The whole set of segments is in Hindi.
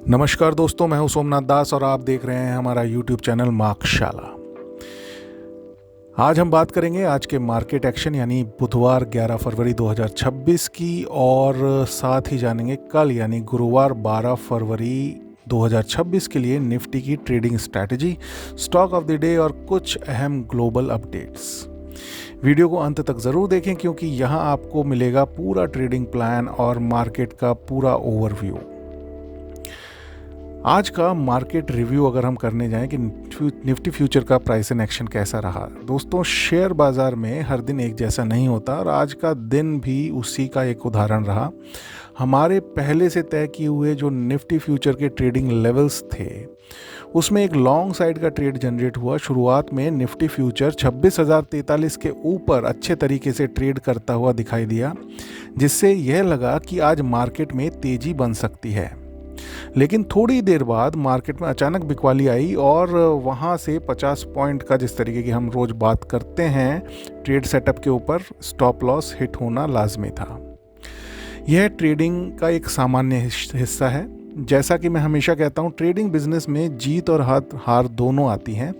नमस्कार दोस्तों, मैं हूं सोमनाथ दास और आप देख रहे हैं हमारा YouTube चैनल मार्कशाला। आज हम बात करेंगे आज के मार्केट एक्शन यानी बुधवार 11 फरवरी 2026 की, और साथ ही जानेंगे कल यानी गुरुवार 12 फरवरी 2026 के लिए निफ्टी की trading strategy, stock of the day और कुछ अहम ग्लोबल अपडेट्स। वीडियो को अंत तक ज़रूर देखें क्योंकि यहाँ आपको मिलेगा पूरा ट्रेडिंग प्लान और मार्केट का पूरा ओवरव्यू। आज का मार्केट रिव्यू अगर हम करने जाएं कि निफ्टी फ्यूचर का प्राइस एंड एक्शन कैसा रहा। दोस्तों, शेयर बाज़ार में हर दिन एक जैसा नहीं होता और आज का दिन भी उसी का एक उदाहरण रहा। हमारे पहले से तय किए हुए जो निफ्टी फ्यूचर के ट्रेडिंग लेवल्स थे उसमें एक लॉन्ग साइड का ट्रेड जनरेट हुआ। शुरुआत में निफ्टी फ्यूचर 26,043 के ऊपर अच्छे तरीके से ट्रेड करता हुआ दिखाई दिया, जिससे यह लगा कि आज मार्केट में तेज़ी बन सकती है। लेकिन थोड़ी देर बाद मार्केट में अचानक बिकवाली आई और वहाँ से 50 पॉइंट का, जिस तरीके की हम रोज़ बात करते हैं ट्रेड सेटअप के ऊपर, स्टॉप लॉस हिट होना लाजमी था। यह ट्रेडिंग का एक सामान्य हिस्सा है। जैसा कि मैं हमेशा कहता हूँ, ट्रेडिंग बिजनेस में जीत और हार दोनों आती हैं,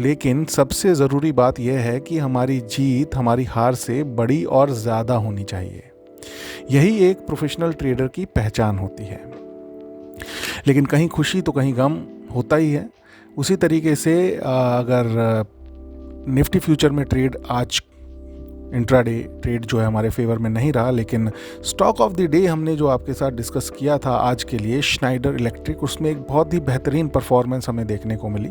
लेकिन सबसे ज़रूरी बात यह है कि हमारी जीत हमारी हार से बड़ी और ज़्यादा होनी चाहिए। यही एक प्रोफेशनल ट्रेडर की पहचान होती है। लेकिन कहीं खुशी तो कहीं गम होता ही है। उसी तरीके से अगर निफ्टी फ्यूचर में ट्रेड आज इंट्राडे ट्रेड जो है हमारे फेवर में नहीं रहा, लेकिन स्टॉक ऑफ द डे हमने जो आपके साथ डिस्कस किया था आज के लिए, श्नाइडर इलेक्ट्रिक, उसमें एक बहुत ही बेहतरीन परफॉर्मेंस हमें देखने को मिली।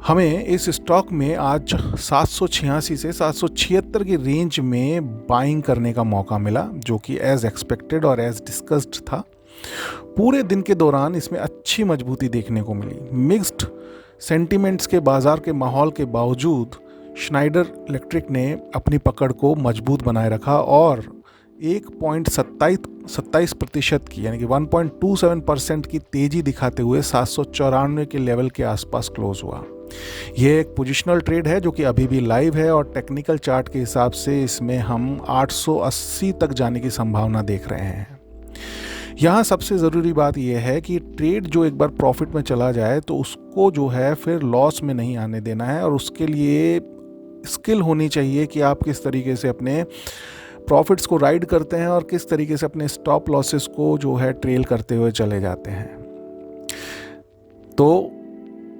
हमें इस स्टॉक में आज 786 से 776 की रेंज में बाइंग करने का मौका मिला, जो कि एज एक्सपेक्टेड और एज डिस्कस्ड था। पूरे दिन के दौरान इसमें अच्छी मजबूती देखने को मिली। मिक्स्ड सेंटीमेंट्स के बाजार के माहौल के बावजूद श्नाइडर इलेक्ट्रिक ने अपनी पकड़ को मजबूत बनाए रखा और 1.27% की यानी कि 1.27% की तेज़ी दिखाते हुए 794 के लेवल के आसपास क्लोज हुआ। यह एक पोजिशनल ट्रेड है जो कि अभी भी लाइव है और टेक्निकल चार्ट के हिसाब से इसमें हम 880 तक जाने की संभावना देख रहे हैं। यहाँ सबसे ज़रूरी बात यह है कि ट्रेड जो एक बार प्रॉफिट में चला जाए तो उसको जो है फिर लॉस में नहीं आने देना है, और उसके लिए स्किल होनी चाहिए कि आप किस तरीके से अपने प्रॉफिट्स को राइड करते हैं और किस तरीके से अपने स्टॉप लॉसेस को जो है ट्रेल करते हुए चले जाते हैं। तो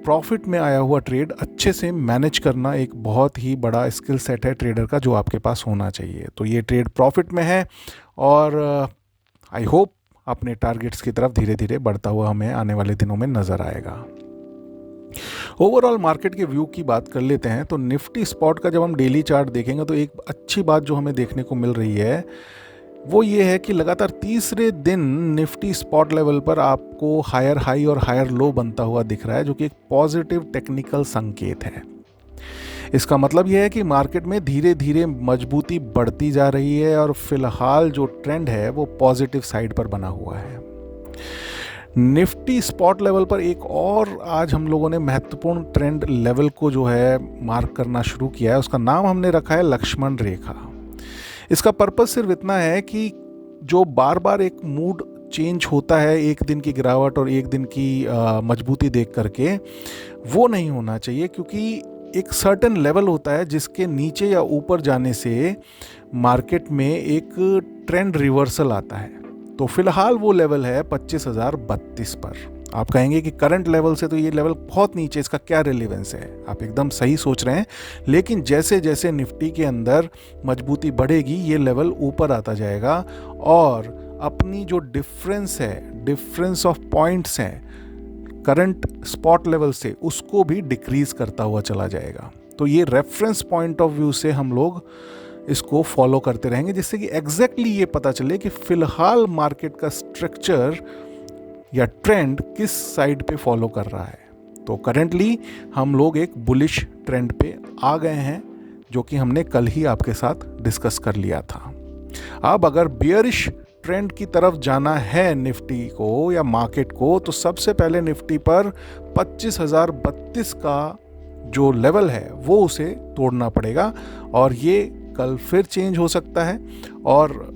प्रॉफिट में आया हुआ ट्रेड अच्छे से मैनेज करना एक बहुत ही बड़ा स्किल सेट है ट्रेडर का, जो आपके पास होना चाहिए। तो ये ट्रेड प्रॉफिट में है और आई होप अपने टारगेट्स की तरफ धीरे धीरे बढ़ता हुआ हमें आने वाले दिनों में नज़र आएगा। ओवरऑल मार्केट के व्यू की बात कर लेते हैं तो निफ्टी स्पॉट का जब हम डेली चार्ट देखेंगे तो एक अच्छी बात जो हमें देखने को मिल रही है वो ये है कि लगातार तीसरे दिन निफ्टी स्पॉट लेवल पर आपको हायर हाई और हायर लो बनता हुआ दिख रहा है, जो कि एक पॉजिटिव टेक्निकल संकेत है। इसका मतलब यह है कि मार्केट में धीरे धीरे मजबूती बढ़ती जा रही है और फिलहाल जो ट्रेंड है वो पॉजिटिव साइड पर बना हुआ है। निफ्टी स्पॉट लेवल पर एक और आज हम लोगों ने महत्वपूर्ण ट्रेंड लेवल को जो है मार्क करना शुरू किया है। उसका नाम हमने रखा है लक्ष्मण रेखा। इसका पर्पस सिर्फ इतना है कि जो बार बार एक मूड चेंज होता है, एक दिन की गिरावट और एक दिन की मजबूती देख करके, वो नहीं होना चाहिए, क्योंकि एक सर्टेन लेवल होता है जिसके नीचे या ऊपर जाने से मार्केट में एक ट्रेंड रिवर्सल आता है। तो फिलहाल वो लेवल है 25,032 पर। आप कहेंगे कि करंट लेवल से तो ये लेवल बहुत नीचे, इसका क्या रिलेवेंस है? आप एकदम सही सोच रहे हैं, लेकिन जैसे जैसे निफ्टी के अंदर मजबूती बढ़ेगी ये लेवल ऊपर आता जाएगा और अपनी जो डिफरेंस ऑफ पॉइंट्स हैं करंट स्पॉट लेवल से, उसको भी डिक्रीज करता हुआ चला जाएगा। तो ये रेफरेंस पॉइंट ऑफ व्यू से हम लोग इसको फॉलो करते रहेंगे, जिससे कि एग्जैक्टली ये पता चले कि फिलहाल मार्केट का स्ट्रक्चर या ट्रेंड किस साइड पे फॉलो कर रहा है। तो करेंटली हम लोग एक बुलिश ट्रेंड पे आ गए हैं, जो कि हमने कल ही आपके साथ डिस्कस कर लिया था। अब अगर बियरिश ट्रेंड की तरफ जाना है निफ्टी को या मार्केट को, तो सबसे पहले निफ्टी पर 25,032 का जो लेवल है वो उसे तोड़ना पड़ेगा, और ये कल फिर चेंज हो सकता है और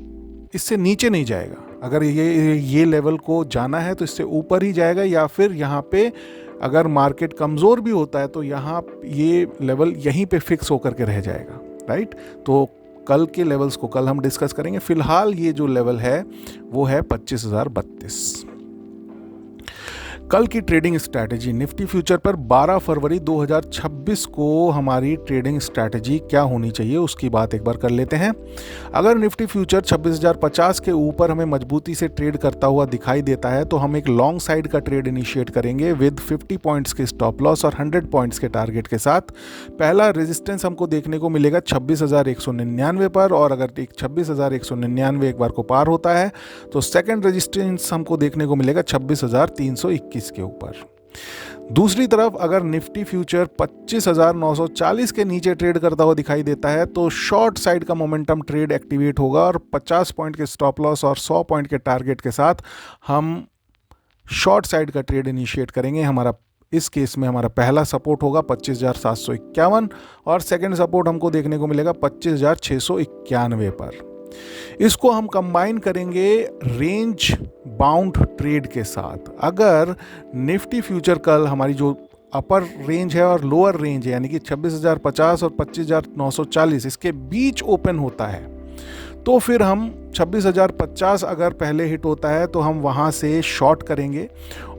इससे नीचे नहीं जाएगा। अगर ये लेवल को जाना है तो इससे ऊपर ही जाएगा, या फिर यहाँ पे अगर मार्केट कमज़ोर भी होता है तो यहाँ ये लेवल यहीं पे फिक्स होकर के रह जाएगा, राइट। तो कल के लेवल्स को कल हम डिस्कस करेंगे। फिलहाल ये जो लेवल है वो है 25,032। कल की ट्रेडिंग स्ट्रैटेजी निफ्टी फ्यूचर पर 12 फरवरी 2026 को हमारी ट्रेडिंग स्ट्रैटेजी क्या होनी चाहिए उसकी बात एक बार कर लेते हैं। अगर निफ्टी फ्यूचर 26,050 के ऊपर हमें मजबूती से ट्रेड करता हुआ दिखाई देता है तो हम एक लॉन्ग साइड का ट्रेड इनिशिएट करेंगे विद 50 पॉइंट्स के स्टॉप लॉस और 100 पॉइंट्स के टारगेट के साथ। पहला रेजिस्टेंस हमको देखने को मिलेगा 26,199 पर, और अगर 26,199 एक बार को पार होता है तो सेकेंड रेजिस्टेंस हमको देखने को मिलेगा 26,321 के ऊपर। दूसरी तरफ अगर निफ्टी फ्यूचर 25,940 के नीचे ट्रेड करता हुआ दिखाई देता है तो शॉर्ट साइड का मोमेंटम ट्रेड एक्टिवेट होगा और 50 पॉइंट के स्टॉप लॉस और 100 पॉइंट के टारगेट के साथ हम शॉर्ट साइड का ट्रेड इनिशिएट करेंगे। हमारा इस केस में हमारा पहला सपोर्ट होगा 25,751 और सेकंड सपोर्ट हमको देखने को मिलेगा 25,691 पर। इसको हम कंबाइन करेंगे रेंज बाउंड ट्रेड के साथ। अगर निफ्टी फ्यूचर कल हमारी जो अपर रेंज है और लोअर रेंज है यानी कि 26,050 और 25,940 इसके बीच ओपन होता है तो फिर हम 26,050 अगर पहले हिट होता है तो हम वहाँ से शॉर्ट करेंगे,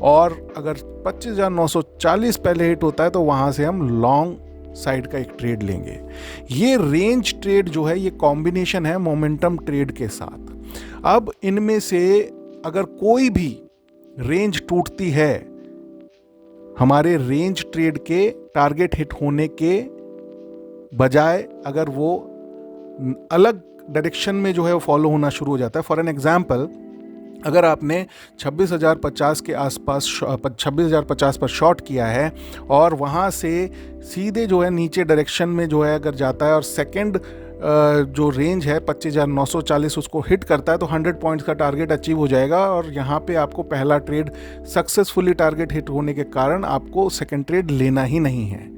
और अगर 25,940 पहले हिट होता है तो वहाँ से हम लॉन्ग साइड का एक ट्रेड लेंगे। ये रेंज ट्रेड जो है ये कॉम्बिनेशन है मोमेंटम ट्रेड के साथ। अब इनमें से अगर कोई भी रेंज टूटती है हमारे रेंज ट्रेड के टारगेट हिट होने के बजाय, अगर वो अलग डायरेक्शन में जो है वो फॉलो होना शुरू हो जाता है। फॉर एन एग्जाम्पल, अगर आपने 26,050 के आसपास 26,050 पर शॉर्ट किया है और वहाँ से सीधे जो है नीचे डायरेक्शन में जो है अगर जाता है और सेकंड जो रेंज है 25,940 उसको हिट करता है तो 100 पॉइंट्स का टारगेट अचीव हो जाएगा, और यहाँ पे आपको पहला ट्रेड सक्सेसफुली टारगेट हिट होने के कारण आपको सेकंड ट्रेड लेना ही नहीं है।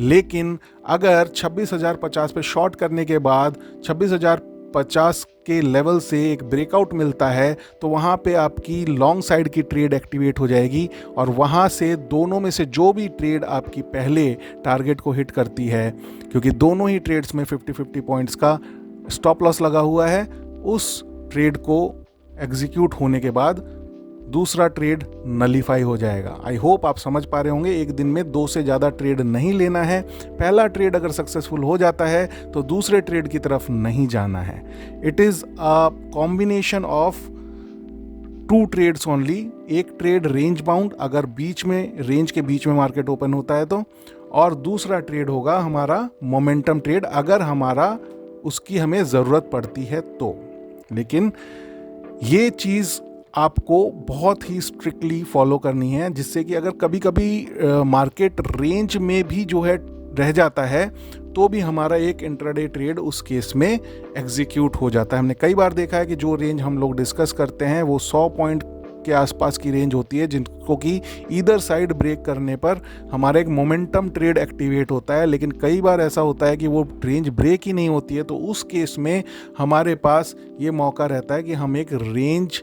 लेकिन अगर 26,050 पे शॉर्ट करने के बाद 26,050 के लेवल से एक ब्रेकआउट मिलता है तो वहाँ पे आपकी लॉन्ग साइड की ट्रेड एक्टिवेट हो जाएगी, और वहाँ से दोनों में से जो भी ट्रेड आपकी पहले टारगेट को हिट करती है, क्योंकि दोनों ही ट्रेड्स में 50-50 पॉइंट्स का स्टॉप लॉस लगा हुआ है, उस ट्रेड को एग्जीक्यूट होने के बाद दूसरा ट्रेड नलीफाई हो जाएगा। आई होप आप समझ पा रहे होंगे, एक दिन में 2 से ज़्यादा ट्रेड नहीं लेना है। पहला ट्रेड अगर सक्सेसफुल हो जाता है तो दूसरे ट्रेड की तरफ नहीं जाना है। It is a combination of 2 trades only. एक ट्रेड रेंज बाउंड अगर बीच में रेंज के बीच में मार्केट ओपन होता है तो, और दूसरा ट्रेड होगा हमारा मोमेंटम ट्रेड अगर हमारा उसकी हमें ज़रूरत पड़ती है तो। लेकिन ये चीज़ आपको बहुत ही स्ट्रिक्टली फॉलो करनी है, जिससे कि अगर कभी कभी मार्केट रेंज में भी जो है रह जाता है तो भी हमारा एक इंट्राडे ट्रेड उस केस में एग्जीक्यूट हो जाता है। हमने कई बार देखा है कि जो रेंज हम लोग डिस्कस करते हैं वो 100 पॉइंट के आसपास की रेंज होती है, जिनको कि ईदर साइड ब्रेक करने पर हमारा एक मोमेंटम ट्रेड एक्टिवेट होता है। लेकिन कई बार ऐसा होता है कि वो रेंज ब्रेक ही नहीं होती है, तो उस केस में हमारे पास ये मौका रहता है कि हम एक रेंज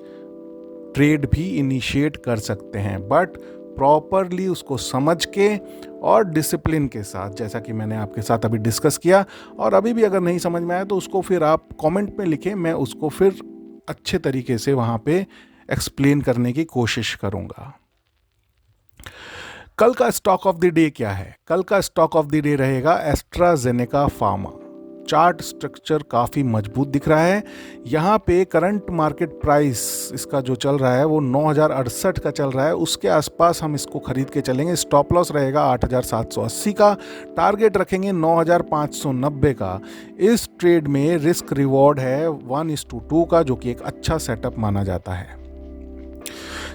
ट्रेड भी इनिशिएट कर सकते हैं, बट प्रॉपरली उसको समझ के और डिसिप्लिन के साथ, जैसा कि मैंने आपके साथ अभी डिस्कस किया। और अभी भी अगर नहीं समझ में आया तो उसको फिर आप कमेंट में लिखें, मैं उसको फिर अच्छे तरीके से वहाँ पे एक्सप्लेन करने की कोशिश करूँगा। कल का स्टॉक ऑफ द डे क्या है? कल का स्टॉक ऑफ द डे रहेगा एस्ट्राजेनेका फार्मा। चार्ट स्ट्रक्चर काफ़ी मजबूत दिख रहा है। यहाँ पे करंट मार्केट प्राइस इसका जो चल रहा है वो 9,068 का चल रहा है, उसके आसपास हम इसको खरीद के चलेंगे। स्टॉप लॉस रहेगा 8,780 का, टारगेट रखेंगे 9,590 का। इस ट्रेड में रिस्क रिवॉर्ड है 1:2 का, जो कि एक अच्छा सेटअप माना जाता है।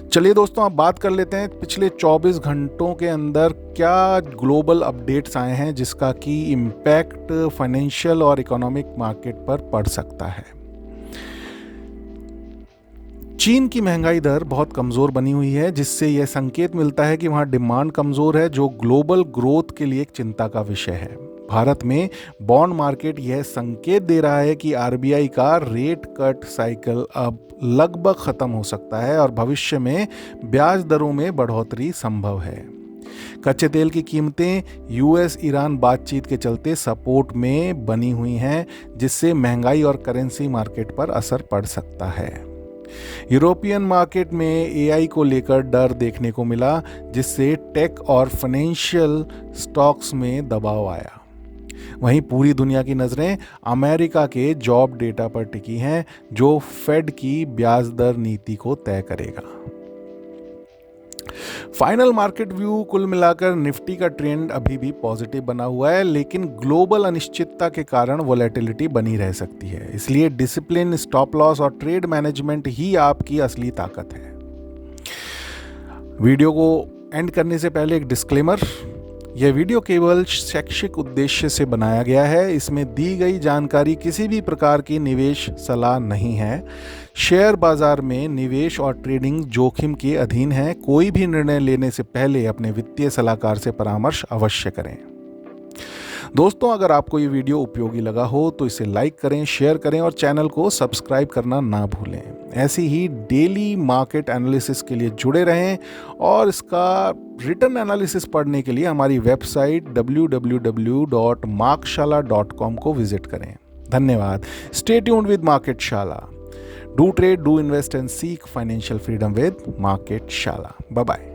चलिए दोस्तों, अब बात कर लेते हैं पिछले 24 घंटों के अंदर क्या ग्लोबल अपडेट्स आए हैं जिसका कि इम्पैक्ट फाइनेंशियल और इकोनॉमिक मार्केट पर पड़ सकता है। चीन की महंगाई दर बहुत कमज़ोर बनी हुई है, जिससे यह संकेत मिलता है कि वहाँ डिमांड कमज़ोर है, जो ग्लोबल ग्रोथ के लिए एक चिंता का विषय है। भारत में बॉन्ड मार्केट यह संकेत दे रहा है कि आरबीआई का रेट कट साइकिल अब लगभग खत्म हो सकता है और भविष्य में ब्याज दरों में बढ़ोतरी संभव है। कच्चे तेल की कीमतें यूएस ईरान बातचीत के चलते सपोर्ट में बनी हुई हैं, जिससे महंगाई और करेंसी मार्केट पर असर पड़ सकता है। यूरोपियन मार्केट में एआई को लेकर डर देखने को मिला, जिससे टेक और फाइनेंशियल स्टॉक्स में दबाव आया। वहीं पूरी दुनिया की नज़रें अमेरिका के जॉब डेटा पर टिकी हैं, जो फेड की ब्याज दर नीति को तय करेगा। फाइनल मार्केट व्यू कुल मिलाकर निफ्टी का ट्रेंड अभी भी पॉजिटिव बना हुआ है, लेकिन ग्लोबल अनिश्चितता के कारण वोलेटिलिटी बनी रह सकती है। इसलिए डिसिप्लिन, स्टॉप लॉस और ट्रेड मैनेजमेंट ही आपकी असली ताकत है। वीडियो को एंड करने से पहले एक डिस्क्लेमर, यह वीडियो केवल शैक्षिक उद्देश्य से बनाया गया है। इसमें दी गई जानकारी किसी भी प्रकार की निवेश सलाह नहीं है। शेयर बाजार में निवेश और ट्रेडिंग जोखिम के अधीन है। कोई भी निर्णय लेने से पहले अपने वित्तीय सलाहकार से परामर्श अवश्य करें। दोस्तों, अगर आपको ये वीडियो उपयोगी लगा हो तो इसे लाइक करें, शेयर करें और चैनल को सब्सक्राइब करना ना भूलें। ऐसी ही डेली मार्केट एनालिसिस के लिए जुड़े रहें और इसका रिटर्न एनालिसिस पढ़ने के लिए हमारी वेबसाइट www.markshalla.com को विजिट करें। धन्यवाद। Stay tuned with market Shala. Do trade, do invest and seek financial freedom with market Shala. Bye bye.